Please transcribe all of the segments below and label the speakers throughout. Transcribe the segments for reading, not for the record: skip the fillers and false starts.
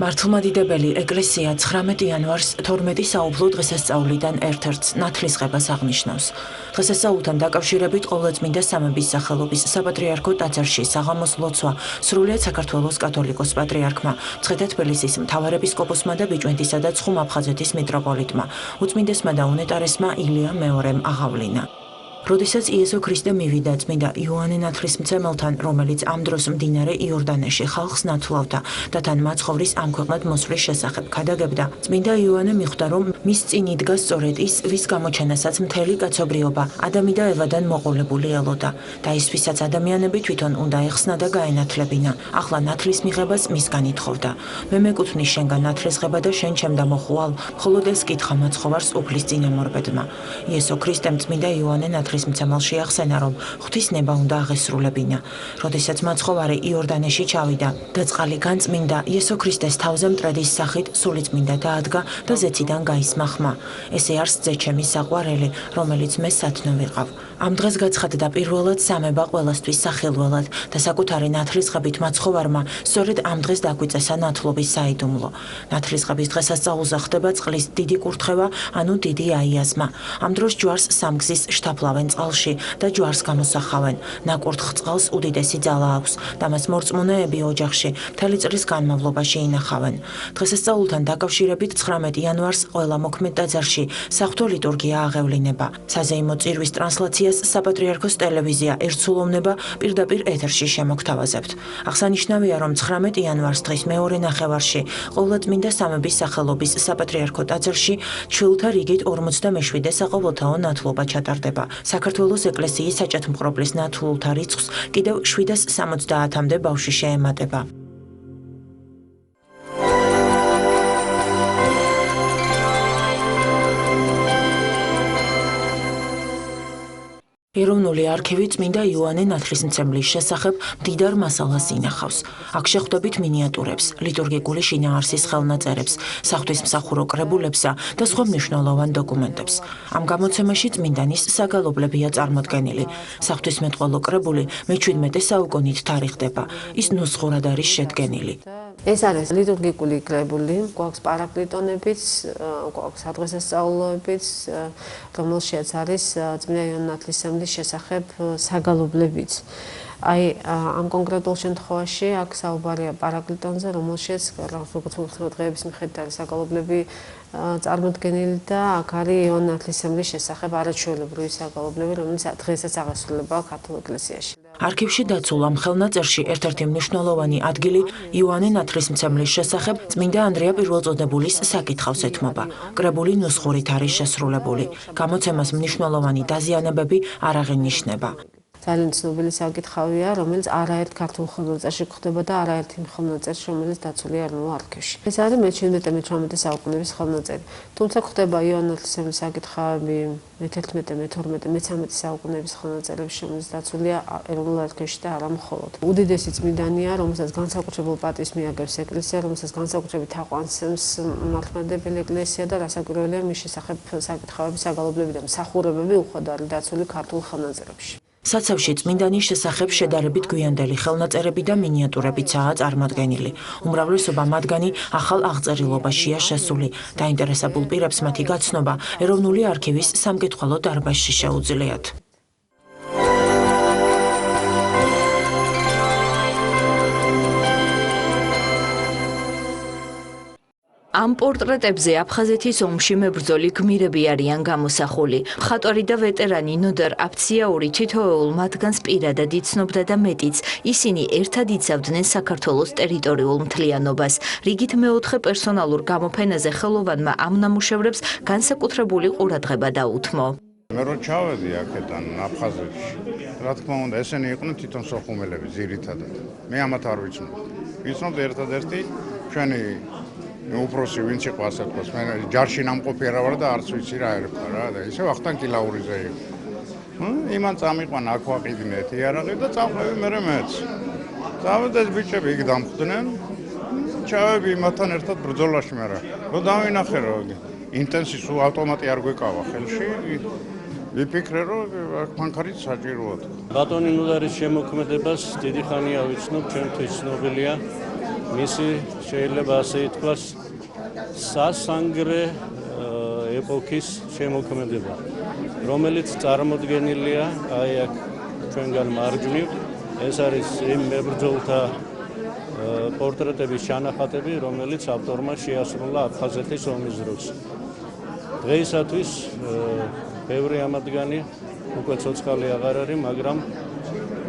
Speaker 1: მართლმადიდებელი ეკლესია 19 იანვარს 12 საუფლო დღესასწაულიდან ერთ-ერთ ნათლისღებას აღნიშნავს. დღესასწაულთან დაკავშირებით ყოვლადწმინდა სამების სახელობის საპატრიარქო ტაძარში საღამოს ლოცვა სრულიად საქართველოს კათოლიკოს პატრიარქმა, მცხეთა-თბილისის მთავარეპისკოპოსმა და ბიჭვინთისა და ცხუმ-აფხაზეთის მიტროპოლიტმა, უწმინდესმა და უნეტარესმა ილია მეორემ აღავლინა. როდესაც იესო ქრისტე მივიდა წმინდა იოანე ნათლისმცემელთან, რომელიც ამ დროს მდინარე იორდანეში ხალხს ნათლავდა და თან მაცხოვრის ამ ქვეყნად მოსვლის შესახებ ქადაგებდა, წმინდა იოანე მიხვდა, რომ მის წინ იდგა სწორედ ის, ვის გამოჩენასაც მთელი კაცობრიობა, ადამი და ევადან მოყოლებული ელოდა და ის, ვისაც ადამიანები თვითონ უნდა ეხსნა და გაენათლებინა, ახლა ნათლის მიღებას მისგან ითხოვდა. მე მეკუთვნის შენგან ნათლისღება და შენ ჩემდა მოხვალ, მხოლოდ ეს კითხა მაცხოვარს უფლის წინამორბედმა. იესო ქრისტემ წმინდა იოანე მცემელში ახსენა, რომ ღვთისნება უნდა აღესრულებინა. როდესაც მაცხოვარი იორდანეში ჩავიდა და წყალი განწმინდა, იესო ქრისტეს თავზე მტრედის სახით სულიწმინდა დაადგა და ზეციდან გაისმა ხმა. ესე არის ძე ჩემი საყვარელი, რომელიც მე სათნო ვიყავ. ამ დღეს გაცხადდა პირველად სამება ყველასთვის სახილველად და საკუთარი ნათლისღებით მაცხოვარმა სწორედ ამ დღეს დაგვიწესა ნათლობის საიდუმლო. ნათლისღების დღესასწაულზე ხდება წყლის დიდი კურთხევა, ანუ დიდი აიაზმა. ამ დროს ჯვარს სამგზის შთაფლავენ წყალში და ჯვარს გამოსახავენ. ნაკურთხ წყალს უდიდესი ძალა აქვს და მას მორწმუნეები ოჯახში მთელი წლის განმავლობაში ინახავენ. დღესასწაულთან დაკავშირებით 19 იანვარს ყველა მოქმედ ტაძარში საღვთო ლიტურგია აღევლინება. საზეიმო წირვის ტრანსლაციას საპატრიარქოს ტელევიზია ერთსულოვნება პირდაპირ ეთერში შემოგთავაზებთ. აღსანიშნავია, რომ 19 იანვარს დღის მეორე ნახევარში ყოვლადწმინდა სამების სახელობის საპატრიარქო ტაძარში ჩვილთა რიგით 47 საყოველთაო ნათლობა ჩატარდება. საქართველოს ეკლესიის საჭათმყრობლის ნათლულთა რიცხვს კიდევ 770-მდე ბავშვი შეემატება. ეროვნული არქივი წმინდა იოანე ნათლისმცემლის შესახებ მდიდარ მასალას ინახავს. აქ შეხვდებით მინიატურებს, ლიტურგიკული შინაარსის ხელნაწერებს, საღვთისმსახურო კრებულებსა და სხვა მნიშვნელოვან დოკუმენტებს. ამ გამოცემაში წმინდანის საგალობლებია წარმოდგენილი. საღვთისმეტყველო კრებული მე-17 საუკუნით თარიღდება. ის ნუსხურად არის შედგენილი.
Speaker 2: ეს არის ლიტურგიკული კრებული, გვაქვს პარაკლიტონებიც, გვაქვს სადღესასწაულოებიც, რომელშიც არის წმინდა იოანე ნათლისმცემლის შესახებ საგალობლებიც. აი ამ კონკრეტულ შემთხვევაში აქ საუბარია პარაკლიტონზე, რომელშიც როგორც დღეების მიხედვით არის საგალობლები წარმოდგენილი და აქ არის იოანე ნათლისმცემლის შესახებ არაჩვეულებრივი საგალობლები, რომელიც დღესაც აღესრულება ქართულ ეკლესიაში.
Speaker 1: არქივში დაცულ ამ ხელნაწერში ერთ-ერთი მნიშვნელოვანი ადგილი იოანე ნათლისმცემლის შესახებ წმინდა ანდრია პირველწოდებულის საკითხავს ეთმობა. კრებული ნუსხურით არის შესრულებული. გამოცემას მნიშვნელოვანი დაზიანებები არ აღინიშნება.
Speaker 2: ძალიან ცნობილი საკითხავია, რომელიც არაერთ ქართულ ხელნაწერში გვხვდება და არაერთ იმ ხელნაწერში, რომელიც დაცულია ეროვნულ არქივში. ეს არის მე-17-18 საუკუნეების ხელნაწერი. თუმცა გვხვდება იოანე ნათლისმცემლის საკითხავები მე-11, მე-12, მე-13 საუკუნეების ხელნაწერებში, რომელიც დაცულია ეროვნულ არქივში და არა მხოლოდ. უდიდესი წმინდანია, რომელსაც განსაკუთრებულ პატივს მიაგებს ეკლესია, რომელსაც განსაკუთრებით აყვანს მართლმადიდებელი ეკლესია და რასაკვირველია მის შესახებ საკითხავები, საგალობლები და მსახურებები უხვად არის დაცული ქართულ ხელნაწერებში.
Speaker 1: საცავში წმინდანის შესახებ შედარებით გვიანდელი ხელნაწერები და მინიატურებიცაა წარმოდგენილი. უმრავლესობა მათგანი ახალ აღწერილობაშია შესული. დაინტერესებულ პირებს მათი გაცნობა ეროვნული არქივის სამკითხველო დარბაზში შეუძლიათ.
Speaker 3: ამ პორტრეტებზე აფხაზეთის ომში მებრძოლი გმირები არიან გამოსახული. მხატვარი და ვეტერანი ნოდარ აფციაური თითოეულ მათგანს პირადად იცნობდა და მეტიც, ისინი ერთად იცავდნენ საქართველოს ტერიტორიულ მთლიანობას. რიგით მეოთხე პერსონალურ გამოფენაზე ხელოვანმა ამ ნამუშევრებს განსაკუთრებული ყურადღება დაუთმო.
Speaker 4: მე რო ჩავედი აქედან აფხაზეთში, რა თქმა უნდა, ესენი იყვნენ თვითონ სოხუმელები ძირითადად. მე ამათ არ ვიცნობ. ვიცნობ ერთადერთი ჩვენი უფროსი ვინც იყო ასე თქვა, მე ჯარში ნამყოფი არა ვარ და არც ვიცი რა ერქვა რა და ისე ვახტანგ კილაურიზე იყო. იმან წამიყვანა აქ ვაყიდნენ იარაღი და წავყევი მე მეც. წავედი ეს ბიჭები იქ დამხვდნენ. ჩავები იმათთან ერთად ბრძოლაში მე რა. რო დავინახე რომ ინტენსივს ავტომატი არ გვეკავა ხელში. ვიფიქრე რომ მანქანით საჭიროა.
Speaker 5: ბატონი ნუდარის შემოქმედებას დიდი ხანია ვიცნობ, ჩემთვის ცნობილია. მისი შეიძლება ასე ითქვას სასანგრე ეპოქის შემოქმედება, რომელიც წარმოდგენილია აი აქ ჩვენგან მარჯვნივ. ეს არის იმ მებრძოლთა პორტრეტების ჩანახატები, რომელიც ავტორმა შეასრულა აფხაზეთის ომის დროს. დღეისათვის ბევრი ამათგანი უკვე ცოცხალი აღარ არის, მაგრამ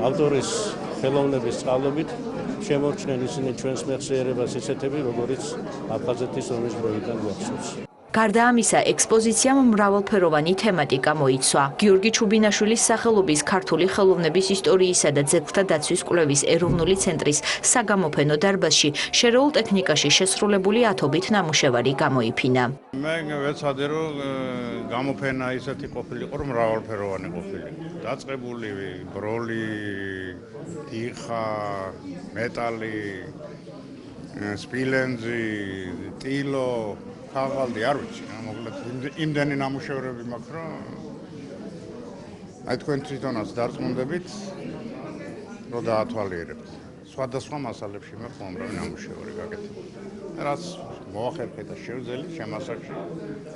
Speaker 5: ავტორის ხელოვნების წყალობით შემორჩნენ ისინი ჩვენს მეხსიერებას ისეთები, როგორიც აფხაზეთის ომის დროიდან გვახსოვს.
Speaker 3: გარდა ამისა, ექსპოზიციამ მრავალფეროვანი თემატიკა მოიცვა. გიორგი ჩუბინაშვილის სახელობის ქართული ხელოვნების ისტორიისა და ძეგლთა დაცვის კვლევის ეროვნული ცენტრის საგამოფენო დარბაზში შერეულ ტექნიკაში შესრულებული ათობით ნამუშევარი გამოიფინა.
Speaker 4: მე ვეცადე, რომ გამოფენა ისეთი ყოფილიყო, რომ მრავალფეროვანი ყოფილიყო. დაწყებული ბროლი, თიხა, მეტალი, სპილენძი, ტილო, ხალხალდი არ ვიცი, მოკლედ იმდენი ნამუშევრები მაქვს, რომ აი თქვენ თვითონაც დარწმუნდებით, რომ დაათვალიერებთ. სხვადასხვა მასალებში მაქვს უამრავი ნამუშევარი გაკეთებული. რაც მოახერხეთ და შევძელით შემასახში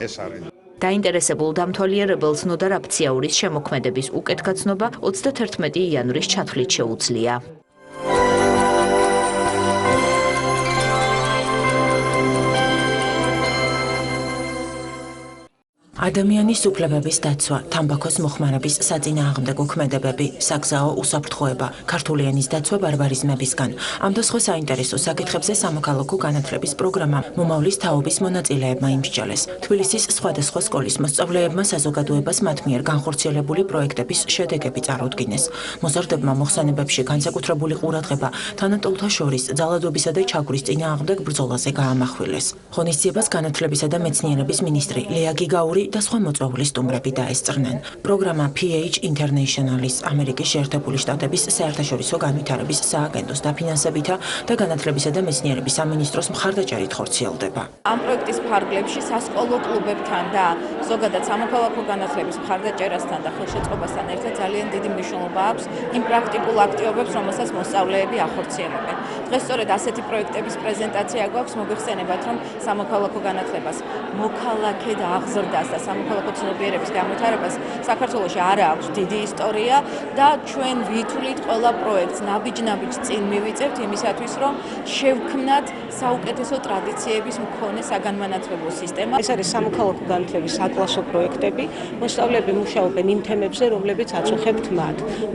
Speaker 4: ეს არის.
Speaker 3: დაინტერესებულ დამთვალიერებელს ნოდარ აფციაურის შემოქმედების უკეთგაცნობა 31 იანვრის ჩათვლით შეუძლია.
Speaker 1: ადამიანის უფლებების დაცვა, თამბაქოს მოხმარების საწინააღმდეგო ქმედებები, საგზაო უსაფრთხოება, ქართული ენის დაცვა ბარბარიზმებისგან. ამ და სხვა საინტერესო საკითხებზე სამოქალაქო განათლების პროგრამა მომავლის თაობის მონაწილეებმა იმსჯელეს. თბილისის სხვადასხვა სკოლის მოსწავლეებმა საზოგადოებას მათ მიერ განხორციელებული პროექტების შედეგები წარუდგინეს. მოზარდებმა მოხსენებებში განსაკუთრებული ყურადღება თანატოლთა შორის ძალადობისა და ჩაგვრის წინააღმდეგ ბრძოლაზე გაამახვილეს. ღონისძიებას განათლებისა და მეცნიერების მინისტრი ლეა გიგაური და სხვა მოწვეული სტუმრები დაესწრნენ. პროგრამა PH International-ის ამერიკის შეერთებული შტატების საერთაშორისო განვითარების სააგენტოს დაფინანსებითა და განათლებისა და მეცნიერების სამინისტროს მხარდაჭერით ხორციელდება.
Speaker 6: ამ პროექტის ფარგლებში სასკოლო კლუბებთან და ზოგადად სამოქალაქო განათლების მხარდაჭერასთან და ხელშეწყობასთან ერთად ძალიან დიდი მნიშვნელობა აქვს იმ პრაქტიკულ აქტივობებს, რომელსაც მოსწავლეები ახორციელებენ. დღეს სწორედ ასეთი პროექტების პრეზენტაცია გვაქვს, მოგეხსენებათ, რომ სამოქალაქო განათლებას მოქალაქე და აღზრდას და სამოქალაქო ცნობიერების განვითარებას საქართველოში არ აქვს დიდი ისტორია და ჩვენ ვითვლით ყველა პროექტს ნაბიჯ-ნაბიჯ წინ მივიწევთ იმისათვის, რომ შევქმნათ საუკეთესო ტრადიციების მქონე საგანმანათლებლო სისტემა.
Speaker 7: ეს არის სამოქალაქო განათლების საკლასო პროექტები. მოსწავლეები მუშაობენ იმ თემებზე, რომლებიც აწუხებთ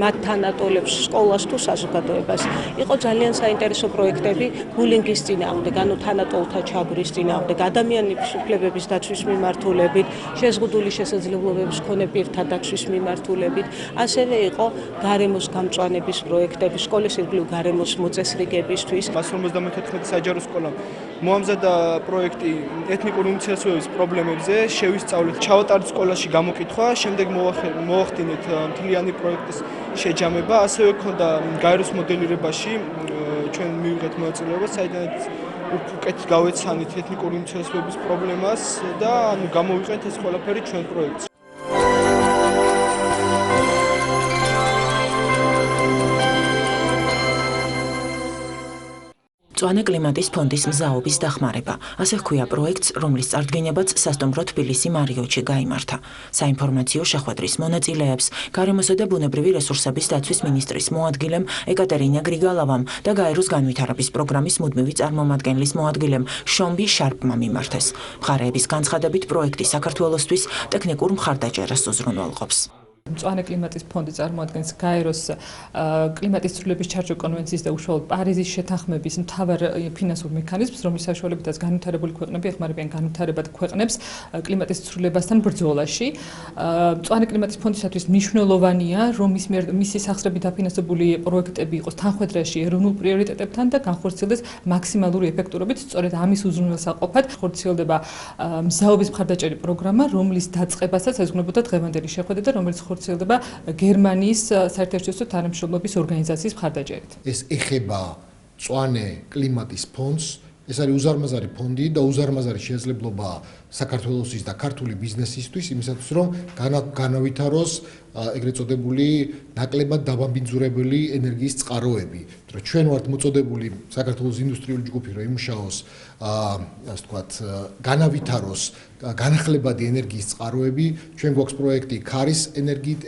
Speaker 7: მათ თანატოლებს, სკოლას თუ საზოგადოებას. იყო ძალიან საინტერესო პროექტები ბულინგის წინააღმდეგ, ანუ თანატოლთა ჩაგვრის წინააღმდეგ, ადამიანების უფლებების დაცვის მიმართულებით, შეზღუდული შესაძლებლობების მქონე პირთა დაცვის მიმართულებით. ასევე იყო გარემოს გამწვანების პროექტები, სკოლის ირგვლივ გარემოს მოწესრიგებისთვის.
Speaker 8: 154 საჯარო სკოლამ მოამზადა პროექტი ეთნიკური უმცირესობების პრობლემებზე, შევისწავლეთ ჩავატარეთ სკოლაში გამოკითხვა, შემდეგ მოახდინეთ მთლიანი პროექტის შეჯამება, ასევე ჰქონდა გაეროს მოდელირებაში ჩვენ მივიღეთ მონაწილეობა, საიდანაც უკეთ გავეცანით ეთნიკური უმცირესობების პრობლემას და გამოვიყენეთ ეს ყველაფერი ჩვენ პროექტში.
Speaker 1: მწვანე კლიმატის ფონდის მზაობის დახმარება. ასე ჰქვია პროექტს, რომლის წარდგინებაც სასტუმრო თბილისი მარიოტში გაიმართა. საინფორმაციო შეხვედრის მონაწილეებს გარემოსა და ბუნებრივი რესურსების დაცვის მინისტრის მოადგილემ ეკატერინა გრიგალავამ და გაეროს განვითარების პროგრამის მუდმივი წარმომადგენლის მოადგილემ შომბი შარპმა მიმართეს. მხარეების განცხადებით პროექტი საქართველოსთვის ტექნიკურ მხარდაჭერას უზრუნველყოფს.
Speaker 9: მწვანე კლიმატის ფონდი წარმოადგენს გაეროს კლიმატის ცვლილების ჩარჩო კონვენციის და უშუალოდ პარიზის შეთანხმების მთავარ ფინანსურ მექანიზმს, რომლის საშუალებითაც განვითარებული ქვეყნები ეხმარებიან განვითარებად ქვეყნებს კლიმატის ცვლილებასთან ბრძოლაში. მწვანე კლიმატის ფონდისათვის მნიშვნელოვანია, რომ მისი სახსრებით დაფინანსებული პროექტები იყოს თანხვედრაში ეროვნულ პრიორიტეტებთან და განხორციელდეს მაქსიმალური ეფექტურობით. სწორედ ამის უზრუნველსაყოფად ხორციელდება მზაობის მხარდაჭერი პროგრამა, რომლის დაწყებასაც ეძღვნებოდა დღევანდელი შეხვედრა და რომელიც ხორციელდება გერმანიის საერთაშორისო თანამშრომლობის ორგანიზაციის მხარდაჭერით.
Speaker 10: ეს ეხება მწვანე კლიმატის ფონდს, ეს არის უზარმაზარი ფონდი და უზარმაზარი შესაძლებლობა საქართველოსის და ქართული ბიზნესისთვის იმისათვის რომ განავითაროს ეგრეთ წოდებული ნაკლებად დაბინძურებელი ენერგიის წყაროები. რომ ჩვენ ვართ მოწოდებული საქართველოს ინდუსტრიული ჯგუფი რომ იმუშაოს ასე ვთქვათ განავითაროს განახლებადი ენერგიის წყაროები. ჩვენ გვაქვს პროექტი ქარის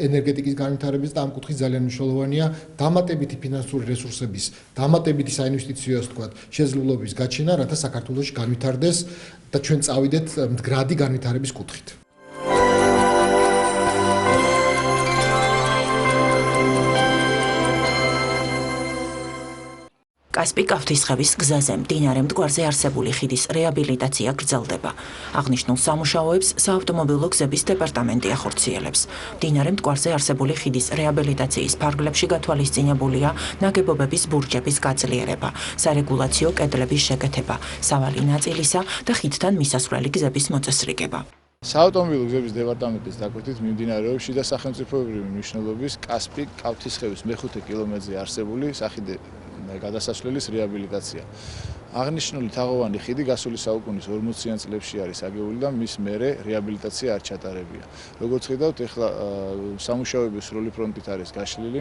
Speaker 10: ენერგეტიკის განვითარების და ამ კუთხით ძალიან მნიშვნელოვანია დამატებითი ფინანსური რესურსების, დამატებითი საინვესტიციო ასე ვთქვათ შესაძლებლობების გაჩენა, რათა საქართველოში განვითარდეს და ჩვენ წავიდეთ მდგრადი განვითარების კუთხით.
Speaker 1: კასპი-კავთისხევის გზაზე მდინარე მტკვარზე არსებული ხიდის რეაბილიტაცია გრძელდება. აღნიშნულ სამუშაოებს საავტომობილო გზების დეპარტამენტი ახორციელებს. მდინარე მტკვარზე არსებული ხიდის რეაბილიტაციის ფარგლებში გათვალისწინებულია ნაგებობების ბურჯების გაძლიერება, სარეგულაციო კედლების შეკეთება, სავალი ნაწილისა და ხიდთან მისასვლელი გზების მოწესრიგება.
Speaker 11: საავტომობილო გზების დეპარტამენტის დაკვეთით მიმდინარეობს შიდა სახელმწიფოებრივი მნიშვნელობის კასპი-კავთისხევის მე-5 კილომეტრზე არსებული სახიდე გადასასვლელის რეაბილიტაცია. აღნიშნული თაღოვანი ხიდი გასული საუკუნის 40-იან წლებში არის აგებული და მის მერე რეაბილიტაცია არ ჩატარებია. როგორც ხედავთ, ახლა სამუშაოები სრული ფრონტით არის გაშლილი.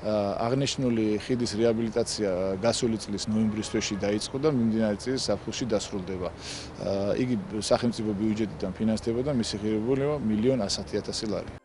Speaker 11: აღნიშნული ხიდის რეაბილიტაცია გასული წლის ნოემბრის თვეში დაიწყო და მიმდინარე წლის ზაფხულში დასრულდება. იგი სახელმწიფო ბიუჯეტიდან ფინანსდება და მისი ღირებულება 1,100,000 ლარი.